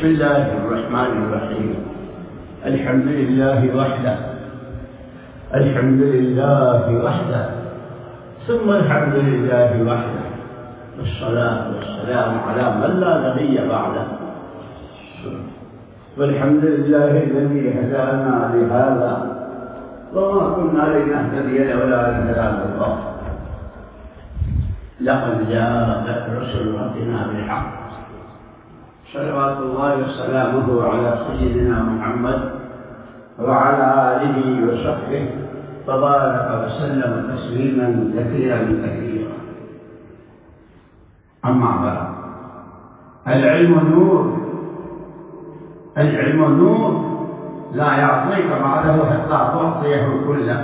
بسم الله الرحمن الرحيم. الحمد لله وحده، الحمد لله وحده، ثم الحمد لله وحده، والصلاة والسلام على من لا نبي بعده. والحمد لله الذي هدانا لهذا وما كنا لنهتدي لولا أن هدانا الله. لقد جاءت رسل ربنا بالحق، صلوات الله وسلامه على سيدنا محمد وعلى آله وصحبه وبارك وسلم تسليما كثيرا كثيرا. أما بعد، العلم نور، العلم نور لا يعطيك بعده حتى تعطيه كله.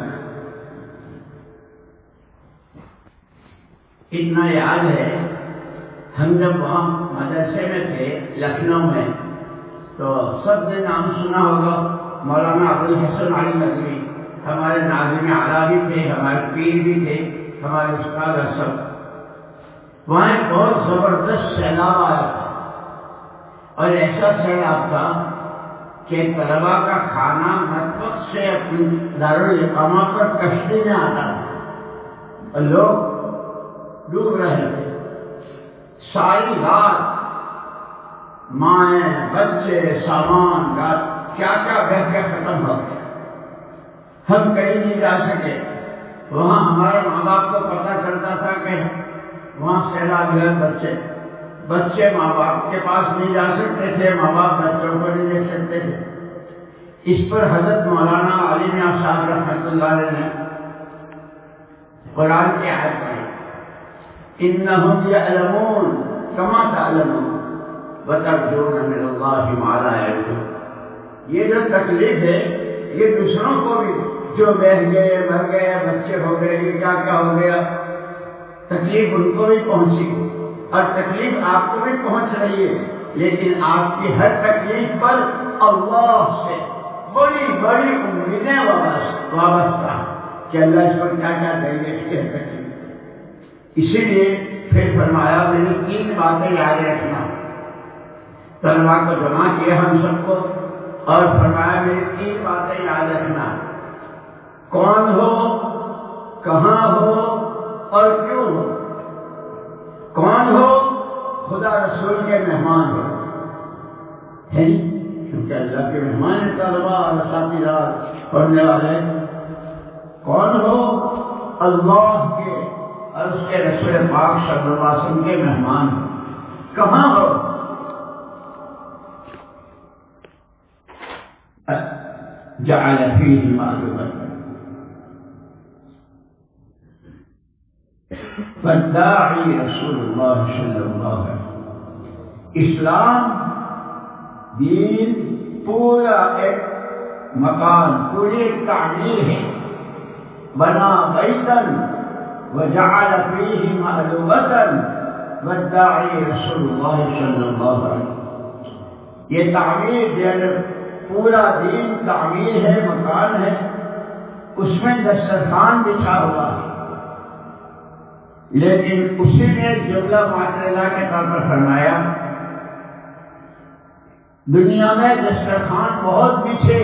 اتنا یاد ہے ہم جب وہاں مدرسے میں تھے لکھنؤ میں تو سب نے نام سنا ہوگا مولانا ابوالحسن علی ندوی، ہمارے ناظم اعلیٰ بھی تھے، ہمارے پیر بھی تھے، ہمارے استاد سب. وہاں ایک بہت زبردست سیلاب آیا تھا اور ایسا سیلاب تھا کہ طلبا کا کھانا مطبخ سے اپنی دارالاقامہ پر کشتی میں آتا تھا اور لوگ ڈوب رہے تھے. ساری رات مائیں بچے سامان رات کیا کیا بہ کے ختم ہو گیا. ہم کہیں نہیں جا سکے. وہاں ہمارے ماں باپ کو پتہ چلتا تھا کہ وہاں سیلاب ہے، بچے ماں باپ کے پاس نہیں جا سکتے تھے، ماں باپ بچوں کو نہیں دیکھ سکتے تھے. اس پر حضرت مولانا علی میاں صاحب رحمۃ اللہ علیہ نے قرآن کی آیت پڑھی، انہم یعلمون کما تعلمون وترجون من اللہ ما لا یرجون. یہ جو تکلیف ہے یہ دوسروں کو بھی، جو بہ گئے مر گئے بچے ہو گئے یہ کیا کیا ہو گیا، تکلیف ان کو بھی پہنچی اور تکلیف آپ کو بھی پہنچ رہی ہے. لیکن آپ کی ہر تکلیف پر اللہ سے بڑی بڑی امیدیں وابستہ کہ اللہ اس پر کیا کیا دیں گے اس کی تکلیف. اسی لیے پھر فرمایا میری 3 باتیں یاد رکھنا. طلبا کو جمع کیا ہم سب کو اور فرمایا میری 3 باتیں یاد رکھنا. کون ہو، کہاں ہو اور کیوں ہو. کون ہو، خدا رسول کے مہمان ہو، ہے کیونکہ اللہ کے مہمان ہیں طلبا اور اساتذہ پڑھنے والے. کون ہو، اللہ کے اور اس کے رسول پاک صلی اللہ علیہ وسلم کے مہمان. کہاں ہو، جعل فیہ مأدبۃ فالداعی رسول اللہ صلی اللہ علیہ وسلم. اسلام دین پورا ایک مکان، پوری ایک تعمیر ہے. بنا بیتن وجعل فیہ مأدبۃ والداعی رسول اللہ صلی اللہ علیہ وسلم. یہ تعمیر یعنی پورا دین تعمیر ہے، مکان ہے. اس میں دسترخوان بچھا ہوا ہے، لیکن اسی نے ایک جملہ معترضہ کے طور پر فرمایا دنیا میں دسترخوان بہت بچھے،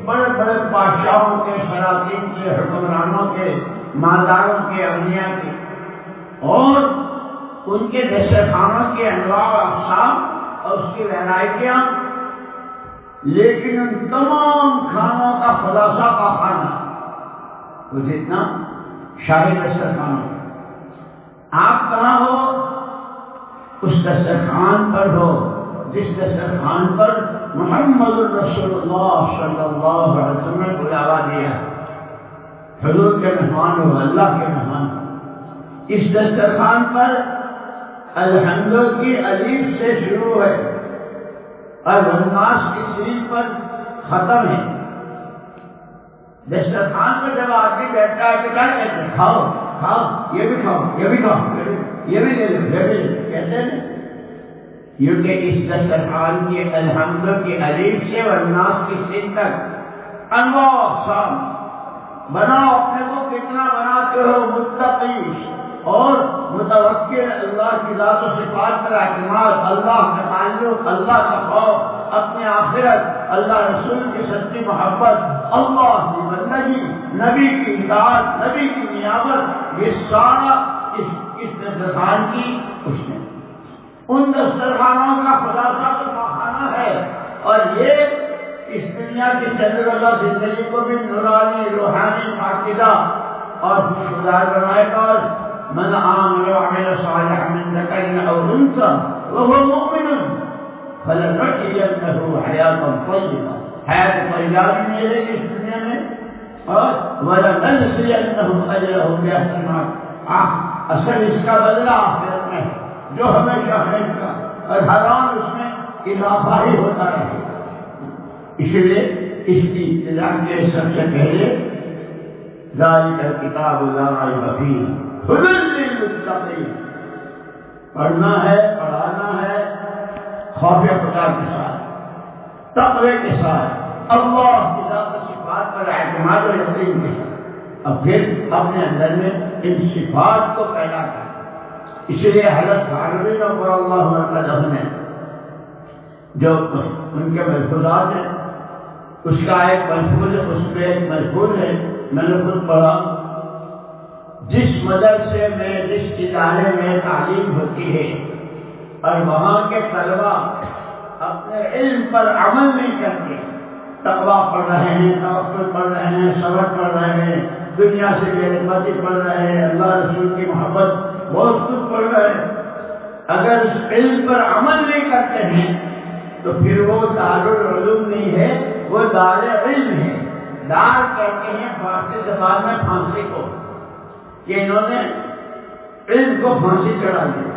بڑے بڑے بادشاہوں کے، سلاطین کے، حکمرانوں کے، مالداروں کے، اغنیاء کے، اور ان کے دسترخوانوں کے انواع و اقسام اور اس کی ویرائٹیاں. لیکن ان تمام کھانوں کا خلاصہ کا کھانا وہ جتنا شاہی دسترخوان. آپ کہاں ہو، اس دسترخوان پر ہو جس دسترخوان پر محمد رسول اللہ صلی اللہ علیہ وسلم نے بلاوا دیا. حضور کے مہمان ہو، اللہ کے مہمان ہو. اس دسترخوان پر الحمد کی الف سے شروع ہے اور والناس کی سین پر ختم ہے. دسترخوان پر جب آدمی بیٹھتا ہے تو کیا کہتے ہیں، کھاؤ کھاؤ، یہ بھی کھاؤ، یہ بھی کھاؤ، یہ بھی لے لو، یہ بھی کہتے ہیں. کیونکہ اس دسترخوان کی الحمد کی الف سے والناس کی سین تک انواع اقسام. بناؤ اپنے کو کتنا بناتے ہو، متقی اور متوکل اللہ کی ذات و صفات پر اعتماد، اللہ کا تعلق، اللہ کا خوف، اپنی آخرت، اللہ رسول کی سچی محبت، اللہ کی بندگی، نبی کی اطاعت، نبی کی نیابت، یہ سارا اس دسترخوان کی اس نے ان دسترخوانوں کا خلاصہ تو خانہ ہے. اور یہ اس دنیا کی چند روزہ زندگی کو بھی نورانی، روحانی، پاکیزہ اور خوشگوار بنائے گا. اور من عمل وعمل صالحا من ذکر او انثى وهو مؤمن فلنحيينه حیاة طیبہ، حیات طیبہ بھی ملے گی اس دنیا میں، اور ولنجزینهم اجرهم باحسن ما، اصل اس کا بدلہ آخرت میں ہے جو ہمیشہ خیر کا، اور ہر آن اس میں اضافہ ہی ہوتا رہے. اس لیے اس کی ابتدا کے سب سے پہلے ذالک الکتاب لا ریب فیہ ھدی للمتقین، پڑھنا ہے، پڑھانا ہے خوف خدا کے ساتھ، تقوی کے ساتھ، اللہ کی ذات و صفات پر اعتماد و یقین کے ساتھ، اور پھر اپنے اندر میں ان صفات کو پیدا کرنا. اس لیے حضرت تھانوی رضی اللہ عنہ نے جو ان کے ملفوظات ہیں اس کا ایک ملفوظ، اس میں ایک ملفوظ ہے، میں نے خود پڑھا، جس مدرسے میں، جس ادارے میں تعلیم ہوتی ہے اور وہاں کے طلبا اپنے علم پر عمل نہیں کرتے، تقویٰ پڑھ رہے ہیں، توکل پڑھ رہے ہیں، صبر پڑھ رہے ہیں، دنیا سے بے رغبتی پڑھ رہے ہیں، اللہ رسول کی محبت بہت کچھ پڑھ رہے ہیں، اگر اس علم پر عمل نہیں کرتے ہیں تو پھر وہ دارالعلوم نہیں ہے، وہ دار علم ہے. دار کہتے ہیں فارسی زبان میں پھانسی کو، کہ انہوں نے علم کو پھانسی چڑھا دیا.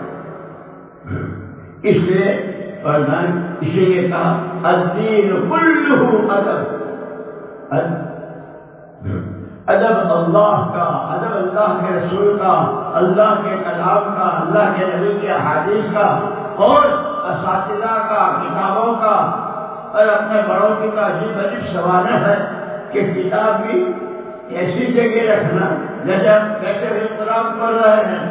اس لیے اسی لیے کہا الدین کلہ ادب، ادب اللہ کا، ادب اللہ کے رسول کا، اللہ کے کلام کا، اللہ کے نبی کے احادیث کا، اور اساتذہ کا، کتابوں کا، اور اپنے بڑوں کی تو عجیب عجیب سوانح ہے کہ کتاب بھی ایسی جگہ رکھنا جیسے بھی قرآن پڑھ رہے ہیں،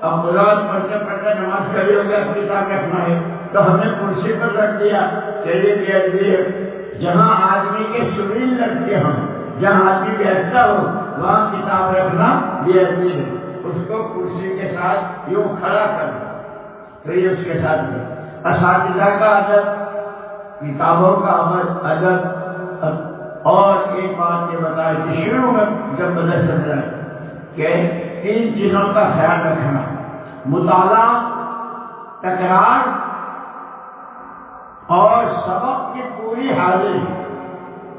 اب قرآن پڑھتے پڑھتے نماز کری ہو گیا، کتاب رکھنا ہے تو ہم نے کرسی پر رکھ دیا، چلیے دیا جہاں آدمی کے سبیل رکھتے ہوں، جہاں آدمی بیٹھتا ہو وہاں کتاب رکھنا یہ آدمی ہے، اس کو کرسی کے ساتھ یوں کھڑا کرنا، پھر اس کے ساتھ اساتذہ کا ادب، کتابوں کا ادب. اور ایک بات یہ بتائی کہ شروع میں جب مدرسہ ہے کہ ان چیزوں کا خیال رکھنا، مطالعہ، تکرار اور سبق کی پوری حاضری.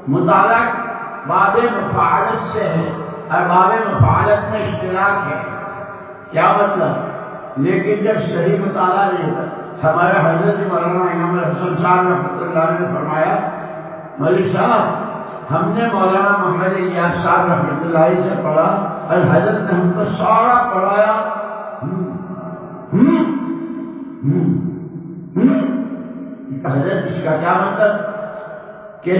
مطالعہ باب مفاعلت سے ہے اور باب مفاعلت میں اشتراک ہے. کیا مطلب؟ لیکن جب صحیح مطالعہ نہیں ہوتا، ہمارے حضرت مولانا امام الحسن صاحب رحمۃ اللہ نے فرمایا، مولوی صاحب ہم نے مولانا محمد الیاس صاحب رحمۃ اللہ سے پڑھا اور حضرت نے ہم کو سارا پڑھایا. حضرت اس کا کیا مطلب کہ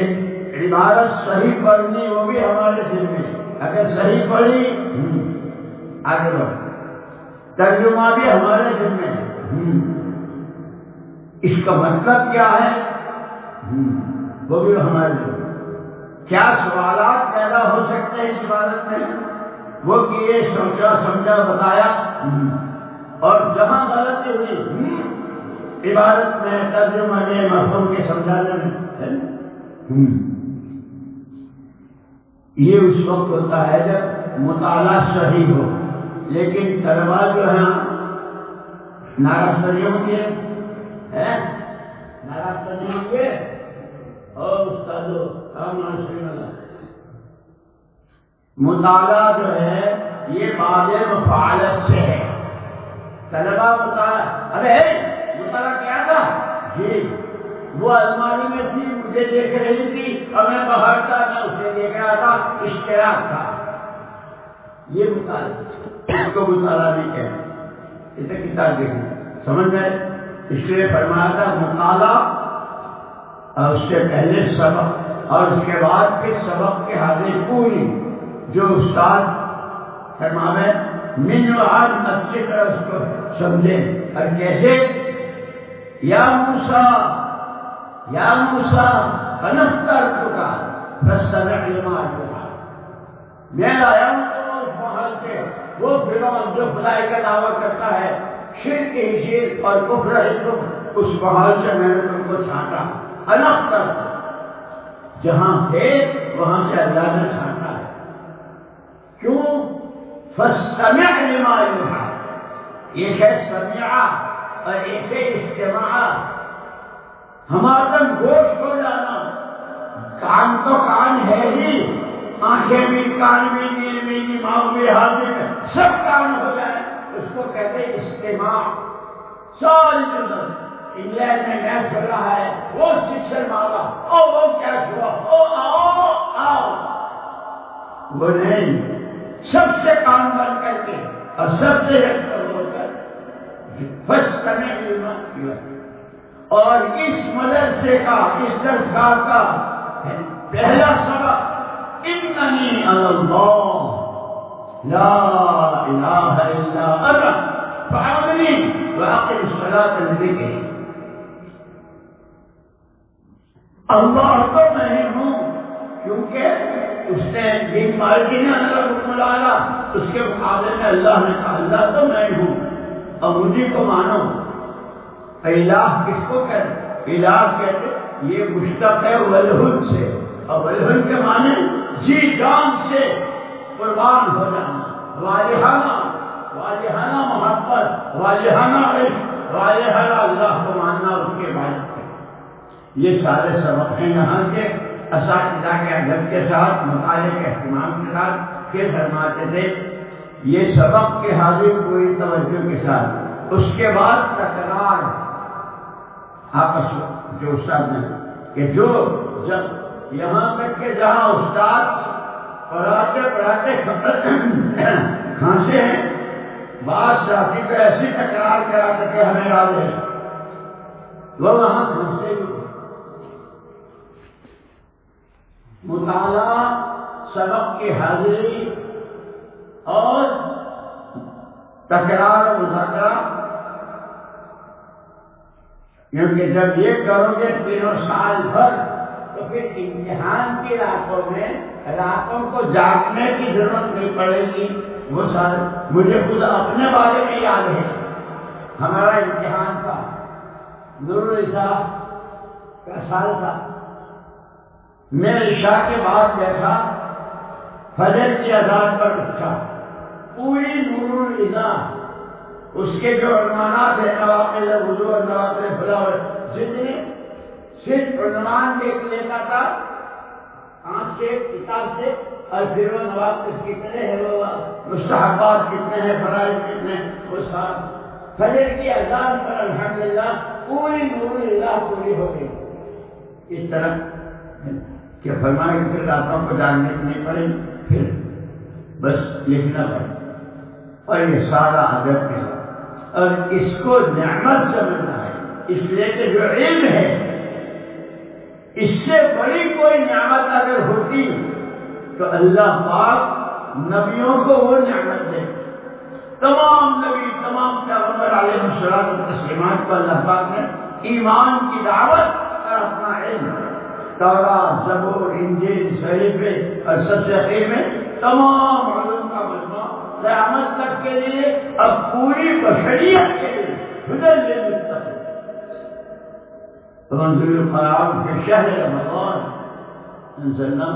عبارت صحیح پڑھنی وہ بھی ہمارے دل میں، اگر صحیح پڑھی آگے بڑھ، ترجمہ بھی ہمارے دل میں ہے، اس کا مطلب کیا ہے وہ بھی ہمارے دل میں. کیا سوالات پیدا ہو سکتے ہیں اس عبادت میں، وہ کیے، سوچا سمجھا بتایا، اور جہاں غلطی ہوئی عبادت میں، ترجمہ میں، مفہوم کے سمجھانے میں، یہ اس وقت ہوتا ہے جب مطالعہ صحیح ہو. لیکن طلبا جو ہیں ناراضگیوں کے ناراضگیوں کے اور استادوں مطالعہ جو ہے یہ باب مفاعلت سے ہے. طلبا مطالعہ، ارے مطالعہ کیا تھا جی، وہ الماری میں تھی، مجھے دیکھ رہی تھی اور میں باہر تھا، میں اسے دیکھ رہا تھا، اشتراک تھا. یہ مطالعہ، اس کو مطالعہ نہیں کہتے، اسے کتاب دیکھنا، سمجھ میں. اس لیے فرمایا تھا مطالعہ اور اس سے پہلے سبق اور اس کے بعد پھر سبق کی حاضری پوری. جو استاد فرماوے من وعد اچھی طرح اس کو سمجھیں. اور کیسے؟ یا موسیٰ انا اخترتک فاستمع لما یوحیٰ. میں لایا ہوں تو اس محل سے وہ فرعون جو خدائی کا دعویٰ کرتا ہے، شرک ہی شرک اور کفر ہی کفر، اس محل سے میں نے تم کو چھانٹا. انا اخترتک، جہاں تھے وہاں سے اللہ نے چھانٹا ہے. کیوں؟ فاستمع لما یوحیٰ. ایک ہے سمعہ اور ایک ہے استماع. ہمارا گوشت ہو جانا، کان تو کان ہے ہی، آنکھیں بھی، کان بھی، دل بھی، دماغ بھی، ہاتھ بھی، سب کان ہو جائے، اس کو کہتے ہیں استماع. ساری جگہ انگلینڈ میں میچ چل رہا ہے، وہ سکسر مارا، او وہ کیا ہوا، او آؤ آؤ، وہ نہیں. سب سے کان بند کر کے اور سب سے ہو کر فرض کرنے کی بات کی. اور اس مدرسے کا، اس درسگاہ کا پہلا سبق اننی اللہ لا الہ الا انا فاعبدنی واقم الصلاۃ لذکری. اللہ تو میں ہوں، کیونکہ اس نے دین مالکی نے اللہ حکم لایا، اس کے مقابلے میں اللہ نے کہا اللہ تو میں ہوں اور مجھے کو مانو. الہ کس کو کہتے؟ الہ کہتے یہ مشتق ہے والہد سے، اور والہد کے معنی جی جان سے قربان ہو جانا. واجہانہ محبت، واجہانہ عشق، واجہانہ اللہ کو ماننا، اس کے بعد یہ سارے سبق ہیں یہاں کے اساتذہ کے ادب کے ساتھ، مطالعے کے اہتمام کے ساتھ کہ فرماتے تھے یہ سبق کے حاضر پوری توجہ کے ساتھ. اس کے بعد تکرار آپس جو استاد نے کہ جو جب یہاں تک کہ جہاں استاد پڑھاتے کھانسے ہیں، بعض ساتھی کو ایسی تکرار کرا سکے ہمیں یاد ہے وہ وہاں کھانسے بھی. مطالعہ، سبق کی حاضری اور تکرار و مذاکرہ، کیونکہ جب یہ کرو گے تینوں سال بھر تو پھر امتحان کی راتوں میں راتوں کو جاگنے کی ضرورت نہیں پڑے گی. وہ سال مجھے خود اپنے بارے میں یاد ہے، ہمارا امتحان تھا، نور العشاء کا سال تھا. میں عشاء کے بعد بیٹھا، فجر کی اذان پر اٹھا، پوری نور العشاء اس کے جو عنوانات ہیں، نوافل وضو اور نوافل فلاح، جتنے صرف عنوان دیکھ لیتا تھا آنکھ سے، کتاب سے، اور پھر وہ نوافل کتنے ہیں، وہ مستحبات کتنے ہیں، فرائض کتنے ہیں، وہ سب فجر کی اذان پر الحمدللہ پوری نور العشاء پوری ہو گئی. اس طرح کہ فرمائے پھر راتوں کو جاننے نہیں پڑے، پھر بس لکھنا پڑے. اور یہ سارا ادب کے ساتھ، اور اس کو نعمت سمجھنا ہے، اس لیے کہ جو علم ہے اس سے بڑی کوئی نعمت اگر ہوتی تو اللہ پاک نبیوں کو وہ نعمت دے. تمام نبی، تمام پیغمبر علیہ الصلوۃ والتسلیمات کو اللہ پاک نے ایمان کی دعوت اور اپنا علم، تورات، زبور، انجیل، صحیفے اور سب سے اخیر میں تمام علوم کا مجموعہ قیامت تک کے لیے، اب پوری بشریت کے لیے ہدی للمتقین. فمنزل القرآن في شهر رمضان انزلنا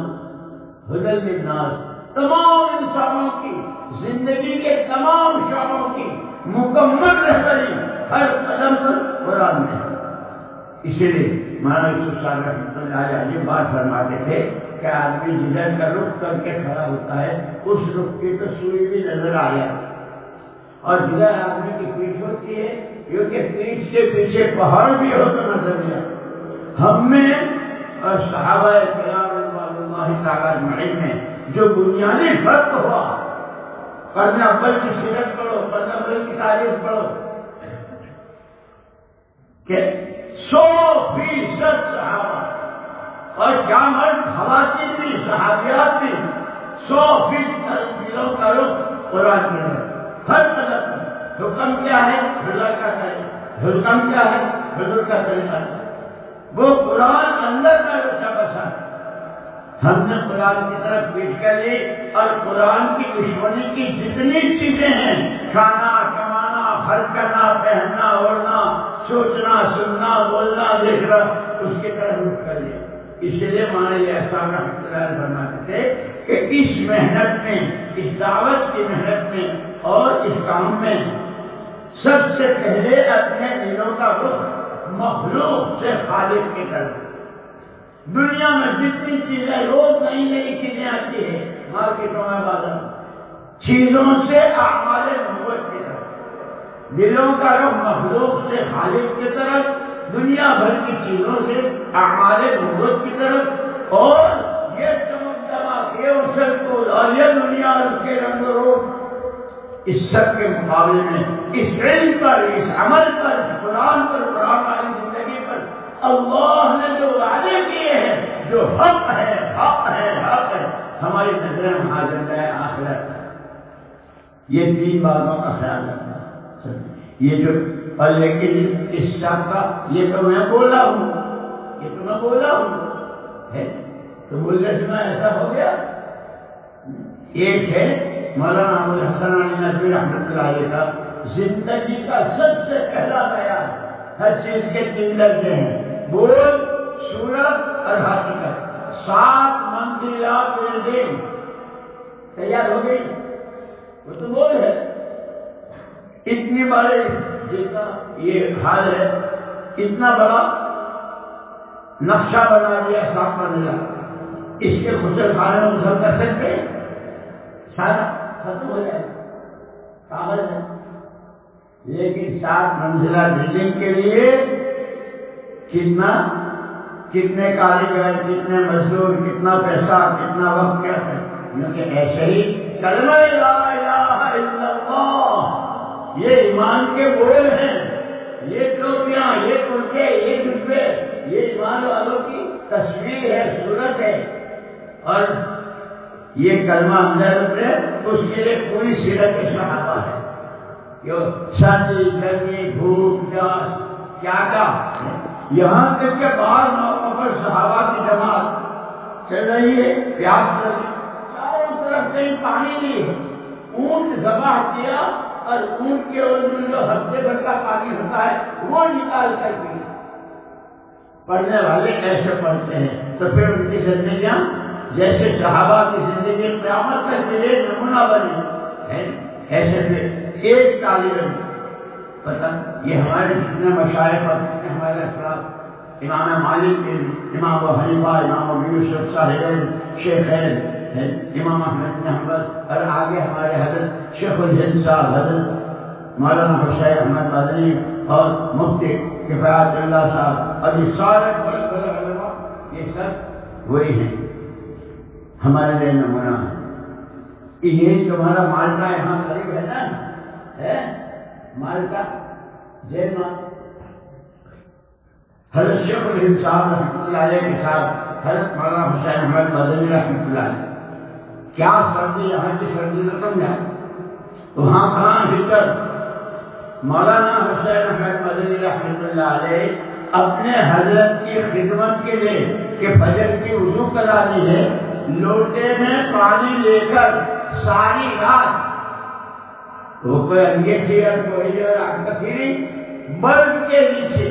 هدى للناس. تمام انسانوں کی زندگی کے تمام شعبوں کی مکمل رہبری ہر قدم پر قرآن میں ہے. اسی لیے مولانا یوسف صاحب رحمۃ اللہ علیہ یہ بات فرماتے تھے کہ آدمی جدھر کا رخ کر کے کھڑا ہوتا ہے اس رخ کی تو سوئی بھی نظر آ جاتی، اور جدھر آدمی کی پیٹھ ہوتی ہے کیونکہ پیٹھ سے پیچھے پہاڑ بھی ہو تو نظر نہیں آتا. ہم میں اور صحابہ کرام رضوان اللہ تعالیٰ اجمعین میں جو بنیادی فرق ہوا، قرن اول کی سیرت پڑھو، قرن اول کی تاریخ پڑھو، کہ 100% صحابہ اور جامع خواتین بھی، صحابیات بھی 100% دلوں کا رخ قرآن کی ہے. ہر قدر حکم کیا ہے حضور کا کرے، حکم کیا ہے حضور کا طریقہ، وہ قرآن اندر کا رچا بسا ہے۔ ہم نے قرآن کی طرف پیٹ کر لی اور قرآن کی دشمنی کی جتنی چیزیں ہیں، کھانا کمانا، خرچ کرنا، پہننا اوڑھنا، سوچنا سننا بولنا دیکھنا، اس کی طرف رخ کر لیا۔ اس لیے ہمارے احسان رحمۃ اللہ فرماتے تھے کہ اس محنت میں، اس دعوت کی محنت میں اور اس کام میں سب سے پہلے اپنے دلوں کا رخ مخلوق سے خالق کی طرف۔ دنیا میں جتنی چیزیں روز نئی نئی چیزیں آتی ہیں مارکیٹوں میں بازار، چیزوں سے اعمال نبوت کی طرف، دلوں کا رخ مخلوق سے خالق کی طرف، دنیا بھر کی چیزوں سے اعمال نبوت کی طرف، اور یہ چمک دمک، یہ اچھل کود اور یہ دنیا اور اس کے رنگ و روپ، اس سب کے مقابلے میں اس علم پر، اس عمل پر، اس قرآن پر، قرآن والی زندگی پر اللہ نے جو وعدے کیے ہیں، جو حق ہے حق ہے حق ہے، ہماری نظریں حاضر ہے آخرت، یہ تین باتوں کا خیال رکھنا۔ یہ جو اور لیکن اس شخص کا یہ تو میں بولا ہوں، یہ تو میں بولا ہوں ہے، تو بولنے سے میں ایسا ہو گیا۔ ایک ہے مولانا ابوالحسن علی ندوی رحمۃ اللہ علیہ کا زندگی کا سب سے پہلا بیان، ہر چیز کے تین درجے ہیں، بول، صورت اور حقیقت، 7 منزلات بلڈنگ تیار ہو گئی، وہ تو بول ہے، اتنی بڑے جتنا یہ حال ہے، اتنا بڑا نقشہ بنا دیا 7 منزلہ، اس کے غسل خانے میں غسل کر سکتے ہیں، سارا ختم ہو جائے کاغذ ہے، لیکن 7 منزلہ بلڈنگ کے لیے کتنے کاریگر، کتنے مزدور، کتنا پیسہ، کتنا وقت، کیا ہے، کیونکہ ایسے ہی کلمہ لا الہ الا اللہ یہ ایمان کے بول ہیں، یہ ٹوپیاں، یہ کرتے، یہ جبے، یہ ایمان والوں کی تصویر ہے، صورت ہے، اور یہ کلمہ اندر اترے اس کے لیے پوری سیرت صحابہ ہے، جو سردی گرمی بھوک پیاس کیا یہاں تک کہ باہر موقع پر صحابہ کی جماعت چل رہی ہے، پیاس چل رہی، چاروں طرف کہیں پانی نہیں ہے، اونٹ ذبح کیا اور اونٹ کے اندر جو ہفتے بھر کا پانی ہوتا ہے وہ نکال کر پی، پڑھنے والے ایسے پڑھتے ہیں، تو پھر ان کی زندگیاں جیسے صحابہ کی زندگی قیامت تک کے لیے نمونہ بنی ہے، ایسے پھر ایک طالب علم پتہ، یہ ہمارے جتنے مشائخ اور جتنے ہمارے افراد، امام مالک بن، امام ابو حنیفہ، امام ابو یوسف صاحب شیخین، امام احمد بن حنبل، اور آگے ہمارے حضرت شیخ الہند صاحب، حضرت مولانا حسین احمد مدنی اور مفتی کفایت اللہ صاحب، اور یہ سارے بڑے بڑے علماء، یہ سب وہی ہیں، ہمارے لیے نمونہ ہے۔ یہ تمہارا مالٹا یہاں قریب ہے نا، ہے مالٹا جیل مال، حضرت شیخ الہند صاحب رحمۃ اللہ علیہ کے ساتھ حضرت مولانا حسین احمد مدنی رحمۃ اللہ علیہ، کیا سردی، یہاں کی سردی تو کم ہے، وہاں کہاں ہٹر، مولانا حسین احمد مدنی رحمۃ اللہ علیہ اپنے حضرت کی خدمت کے لیے کہ فجر کی وضو کرانی ہے، لوٹے میں پانی لے کر ساری رات، وہ کوئی انگیٹھی اور کوئی اور آنکھیں بلب کے نیچے،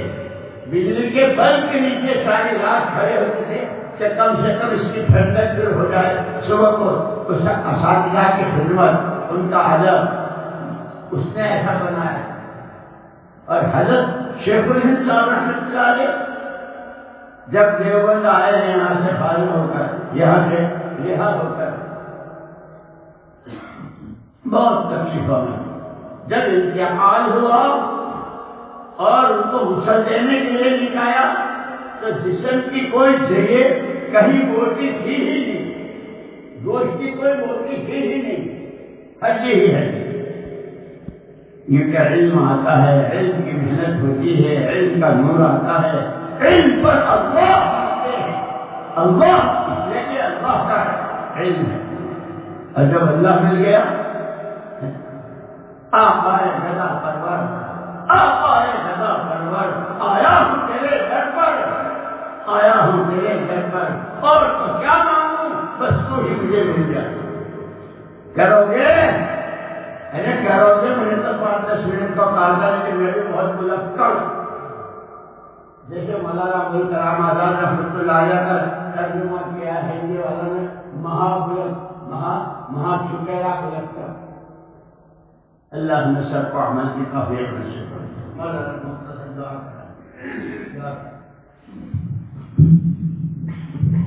بجلی کے بلب کے نیچے ساری رات کھڑے ہوتے تھے کہ کم سے کم اس کی ٹھنڈک دور ہو جائے، صبح کو اس اساتذہ کی خدمت، ان کا ادب اس نے ایسا بنایا۔ اور حضرت شیخ الہند صاحب رحمۃ اللہ علیہ جب دیوبند آئے ہیں یہاں سے فارغ ہو کر، یہاں سے رہا ہو کر، بہت تکلیفوں میں جب انتقال ہوا اور ان کو غسل دینے کے لیے نکایا تو جسم کی کوئی جگہ کہیں موٹی تھی ہی نہیں، گوشت کی کوئی موٹی تھی ہی نہیں، ہڈی ہی ہڈی۔ یہ کیا علم آتا ہے، علم کی محنت ہوتی ہے، علم کا نور آتا ہے، علم پر اللہ آتے ہیں، اللہ اس لیے کہ اللہ کا علم ہے، اور جب اللہ مل گیا آقا گدا پرور، آقا گدا پرور، آیا ہوں تیرے گھر پر، آیا ہوں تیرے گھر پر، اور تو کیا مانگوں، بس تو ہی مجھے مل جائے۔ کرو گے؟ ارے کرو گے، مجھے تو 5-10 منٹ کا کام تھا، لیکن میں بھی بہت بلکڑ، جیسے مولانا ابوالکلام آزاد رحمۃ اللہ علیہ کا ترجمہ کیا ہے ہندی والوں نے، مہا چکیرا بلکڑ۔ اللہ نے سب کو عمل کی توفیق نصیب فرمائے۔ مولانا مختصر دعا کریں۔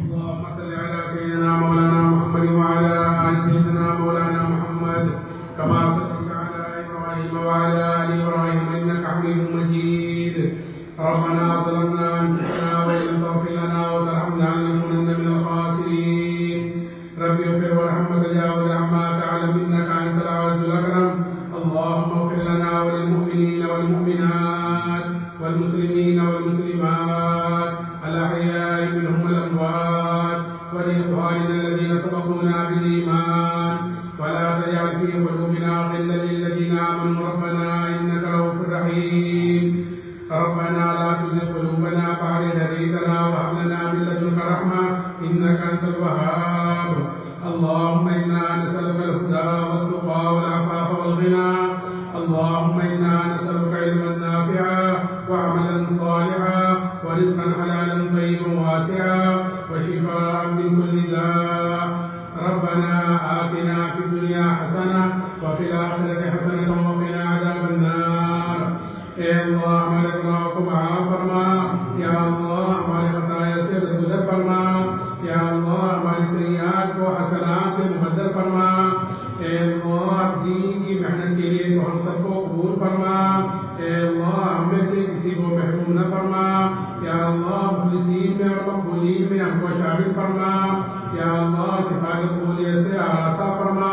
اللهم صل على سيدنا مولانا محمد وعلى آل سيدنا مولانا محمد كما صليت على إبراهيم وعلى آل إبراهيم إنك حميد مجيد. ربنا ظلمنا أنفسنا وإن لم تغفر لنا وترحمنا لنكونن من الخاسرين. رب اغفر وارحم وتجاوز عما تعلم إنك أنت العز الأكرم. اللهم اغفر لنا وللمؤمنين والمؤمنات والمسلمين والمسلمات الأحياء منهم والأموات ولإخواننا الذين سبقونا بالإيمان ولا تجعل في قلوبنا غلا للذين آمنوا ربنا إنك رؤوف رحيم. ربنا لا تزغ قلوبنا بعد إذ هديتنا وهب لنا من لدنك رحمة إنك أنت الوهاب. اللهم إنا نسألك الهدى والتقى والعفاف والغنى. اللهم إنا نسألك علما نافعا وعملا صالحا ورزقا حلالا طيبا واسعا وشفاء من كل داء. ربنا آتنا في الدنيا حسنة وفي الآخرة حسنة وقنا عذاب النار. اے اللہ ہمارے گناہوں کو معاف فرما، یا اللہ ہمارے خطایا سے درگزر فرما، یا اللہ ہماری سیئات کو حسنات سے مبدل فرما. اے اللہ دین کی محنت کے لیے تو ہم سب کو قبول فرما. اے اللہ ہم میں سے کسی کو محروم نہ فرما. یا اللہ مخلصین میں اور مقبولین میں ہم کو شامل فرما. یا اللہ صفات قبولیت سے آراستہ فرما.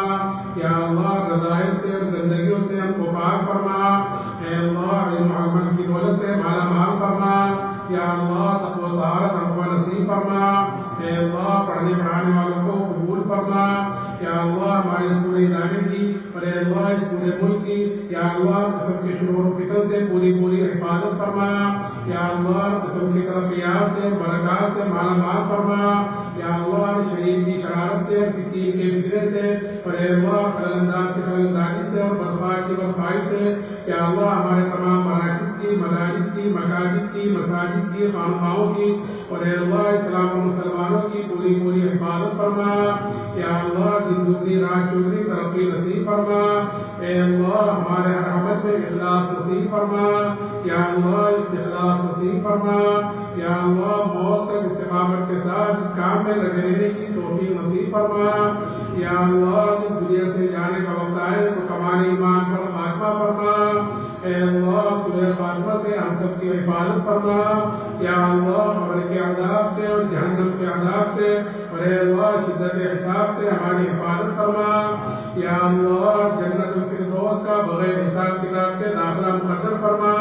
یا اللہ رضائل سے اور گندگیوں سے ہم کو پاک فرما. اے اللہ علم عمل کی دولت سے مالا مال فرما. یا اللہ تقوی و طہارت ہم کو نصیب فرما. اے اللہ پڑھنے پڑھانے والوں کو قبول فرما. یا اللہ ہمارے اس پورے ادارے کی اور اے اللہ اس پورے ملک کی یا اللہ قسم کے شرور و فتن سے پوری حفاظت فرما. یا اللہ قسم کی ترقیات سے برکات سے مالا مال فرما. یا اللہ شریر کی شرارت سے فقیر کے فکرے سے اور اے اللہ خلل انداز کی خلل اندازی سے اور بدخواہش کی بدخواہی سے یا اللہ ہمارے تمام مراکز کی مدارس کی مساجد کی خانقاہوں کی اور اے اللہ اسلام و مسلمانوں کی پوری حفاظت فرما. یا اللہ زندگی رات چوری ترقی نصیب فرما. اے اللہ ہمارے رحمت میں اخلاص نصیب فرما. یا اللہ استخلاص نصیب فرما. یا اللہ موت تک استقامت کے ساتھ اس کام میں لگے رہنے کی توفیق نصیب فرما. یا اللہ اس دنیا سے جانے کا وقت آئے تو کمال ایمان پر خاتمہ فرما. اے اللہ سورہ فاطمہ سے ہم سب کی حفاظت فرما. یا اللہ قبر کے عذاب سے اور جہنم کے عذاب سے اور اے اللہ شدت حساب سے ہماری حفاظت فرما. یا اللہ جنت الفردوس کا بغیر حساب کتاب کے داخلہ مقدر فرما.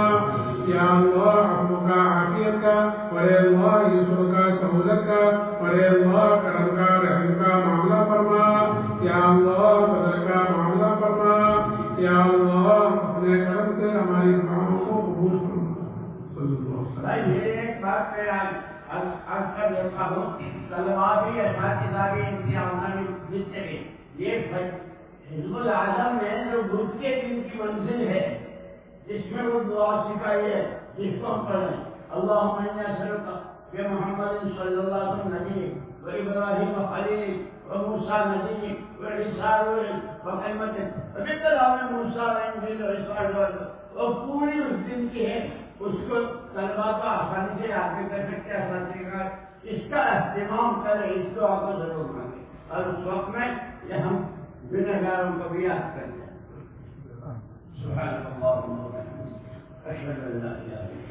یا اللہ عفو کا عافیت کا اور اے اللہ یسر کا سہولت کا اور اے اللہ کرم کا رحم کا معاملہ فرما. یا اللہ قدر کا معاملہ فرما. یا اللہ اپنے کرم سے ہماری دعاؤں کو قبول فرما. بھائی یہ ایک بات میں آج کر دیتا ہوں، طلبا بھی اساتذہ بھی امتحانہ بھی جتنے بھی یہ حزب العالم میں جو بدھ کے دن کی منزل ہے جس میں وہ دعا سکھائی ہے جس کو ہم پڑھیں اللہم انی اسألک بمحمد صلی اللہ علیہ وسلم نبی و ابراہیم خلیل و موسیٰ نبی و عیسیٰ روح و قیمت وبالکلام موسیٰ و انجیل و عیسیٰ اور پوری اس دن کی ہے، اس کو طلبا کو آسانی سے یاد بھی کر سکتے ہیں. اس کا اہتمام کریں، اس دعا کو ضرور مانگیں اور اس وقت میں یہ ہم گنہگاروں کو بھی یاد کریں. سبحان اللہ اشہد ان لا الہ الا اللہ.